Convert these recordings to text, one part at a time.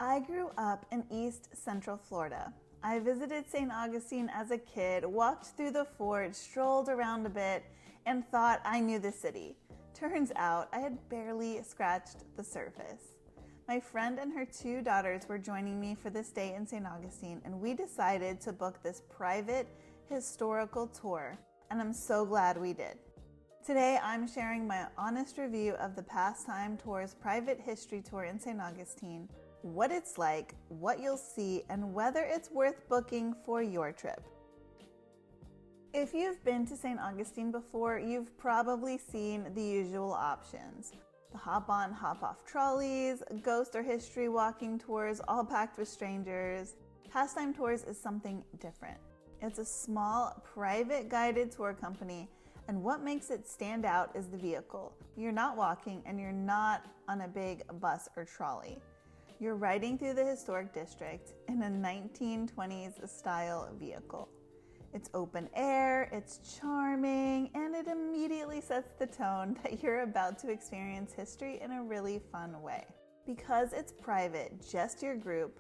I grew up in East Central Florida. I visited St. Augustine as a kid, walked through the fort, strolled around a bit, and thought I knew the city. Turns out I had barely scratched the surface. My friend and her 2 daughters were joining me for this day in St. Augustine, and we decided to book this private historical tour, and I'm so glad we did. Today, I'm sharing my honest review of the Pastime Tours private history tour in St. Augustine, what it's like, what you'll see, and whether it's worth booking for your trip. If you've been to St. Augustine before, you've probably seen the usual options. The hop-on, hop-off trolleys, ghost or history walking tours, all packed with strangers. Pastime Tours is something different. It's a small, private guided tour company, and what makes it stand out is the vehicle. You're not walking and you're not on a big bus or trolley. You're riding through the historic district in a 1920s style vehicle. It's open air, it's charming, and it immediately sets the tone that you're about to experience history in a really fun way. Because it's private, just your group,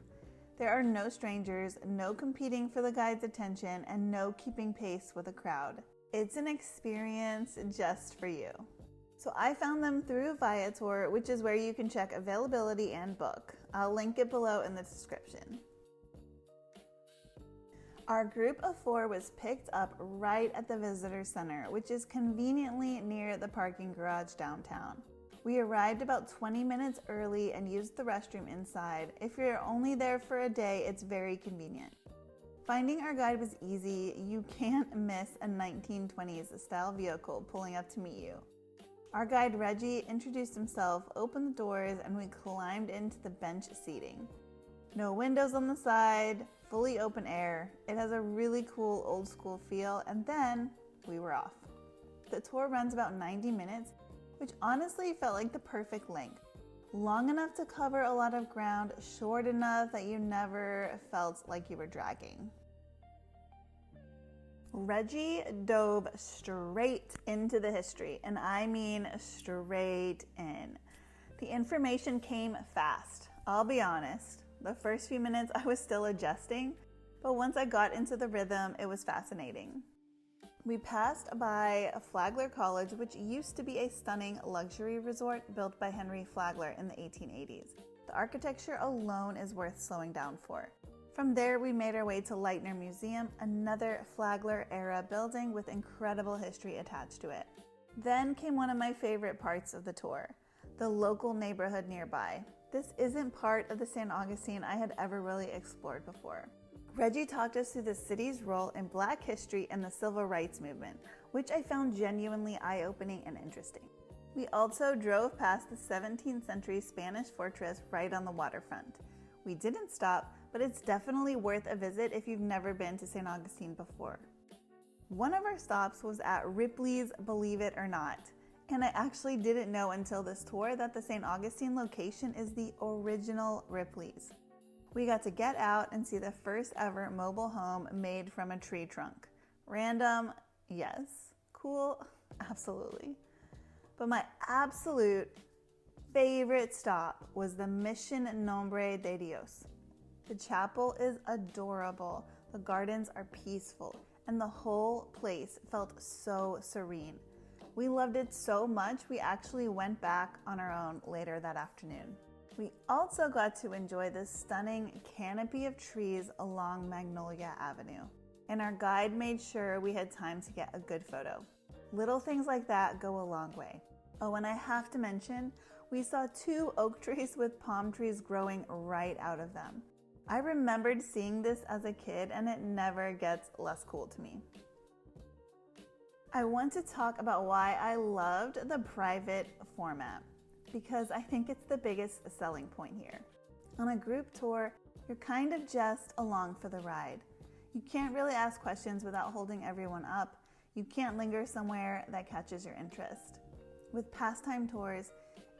there are no strangers, no competing for the guide's attention, and no keeping pace with a crowd. It's an experience just for you. So I found them through Viator, which is where you can check availability and book. I'll link it below in the description. Our group of 4 was picked up right at the visitor center, which is conveniently near the parking garage downtown. We arrived about 20 minutes early and used the restroom inside. If you're only there for a day, it's very convenient. Finding our guide was easy. You can't miss a 1920s style vehicle pulling up to meet you. Our guide Reggie introduced himself, opened the doors, and we climbed into the bench seating. No windows on the side, fully open air. It has a really cool old school feel, and then we were off. The tour runs about 90 minutes, which honestly felt like the perfect length. Long enough to cover a lot of ground, short enough that you never felt like you were dragging. Reggie dove straight into the history, and I mean straight in. The information came fast, I'll be honest. The first few minutes I was still adjusting, but once I got into the rhythm, it was fascinating. We passed by Flagler College, which used to be a stunning luxury resort built by Henry Flagler in the 1880s. The architecture alone is worth slowing down for. From there, we made our way to Leitner Museum, another Flagler-era building with incredible history attached to it. Then came one of my favorite parts of the tour, the local neighborhood nearby. This isn't part of the St. Augustine I had ever really explored before. Reggie talked us through the city's role in Black history and the Civil Rights Movement, which I found genuinely eye-opening and interesting. We also drove past the 17th century Spanish fortress right on the waterfront. We didn't stop, but it's definitely worth a visit if you've never been to St. Augustine before. One of our stops was at Ripley's Believe It or Not, and I actually didn't know until this tour that the St. Augustine location is the original Ripley's. We got to get out and see the first ever mobile home made from a tree trunk. Random? Yes. Cool? Absolutely. But my absolute favorite stop was the Mission Nombre De Dios. The chapel is adorable, the gardens are peaceful, and the whole place felt so serene. We loved it so much, we actually went back on our own later that afternoon. We also got to enjoy this stunning canopy of trees along Magnolia Avenue, and our guide made sure we had time to get a good photo. Little things like that go a long way. Oh, and I have to mention, we saw 2 oak trees with palm trees growing right out of them. I remembered seeing this as a kid, and it never gets less cool to me. I want to talk about why I loved the private format, because I think it's the biggest selling point here. On a group tour, you're kind of just along for the ride. You can't really ask questions without holding everyone up. You can't linger somewhere that catches your interest. With Pastime Tours,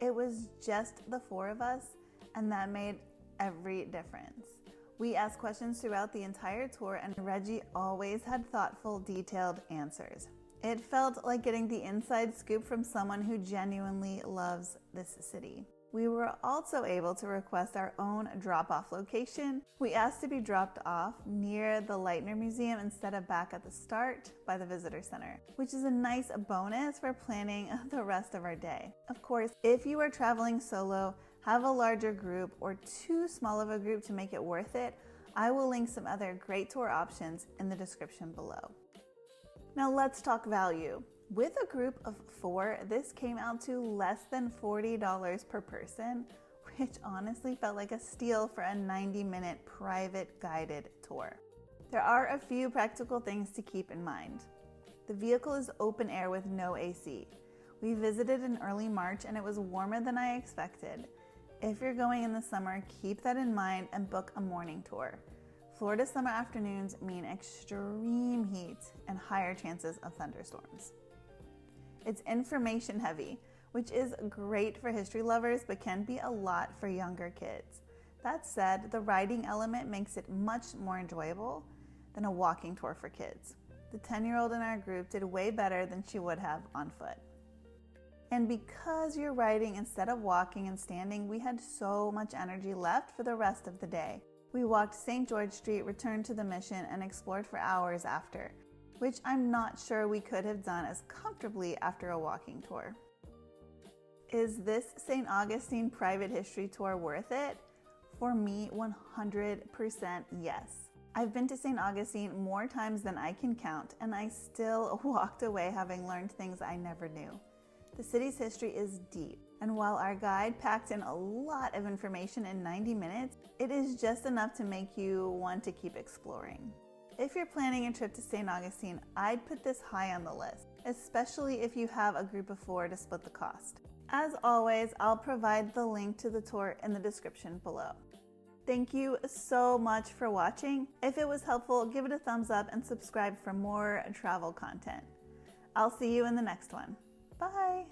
it was just the 4 of us, and that made every difference. We asked questions throughout the entire tour, and Reggie always had thoughtful, detailed answers. It felt like getting the inside scoop from someone who genuinely loves this city. We were also able to request our own drop-off location. We asked to be dropped off near the Leitner Museum instead of back at the start by the visitor center, which is a nice bonus for planning the rest of our day. Of course, if you are traveling solo, have a larger group or too small of a group to make it worth it, I will link some other great tour options in the description below. Now let's talk value. With a group of 4, this came out to less than $40 per person, which honestly felt like a steal for a 90-minute private guided tour. There are a few practical things to keep in mind. The vehicle is open air with no AC. We visited in early March and it was warmer than I expected. If you're going in the summer, keep that in mind and book a morning tour. Florida summer afternoons mean extreme heat and higher chances of thunderstorms. It's information heavy, which is great for history lovers but can be a lot for younger kids. That said, the riding element makes it much more enjoyable than a walking tour for kids. The 10-year-old in our group did way better than she would have on foot. And because you're riding instead of walking and standing, we had so much energy left for the rest of the day. We walked St. George Street, returned to the Mission, and explored for hours after, which I'm not sure we could have done as comfortably after a walking tour. Is this St. Augustine private history tour worth it? For me, 100% yes. I've been to St. Augustine more times than I can count, and I still walked away having learned things I never knew. The city's history is deep, and while our guide packed in a lot of information in 90 minutes, it is just enough to make you want to keep exploring. If you're planning a trip to St. Augustine, I'd put this high on the list, especially if you have a group of 4 to split the cost. As always, I'll provide the link to the tour in the description below. Thank you so much for watching. If it was helpful, give it a thumbs up and subscribe for more travel content. I'll see you in the next one. Bye!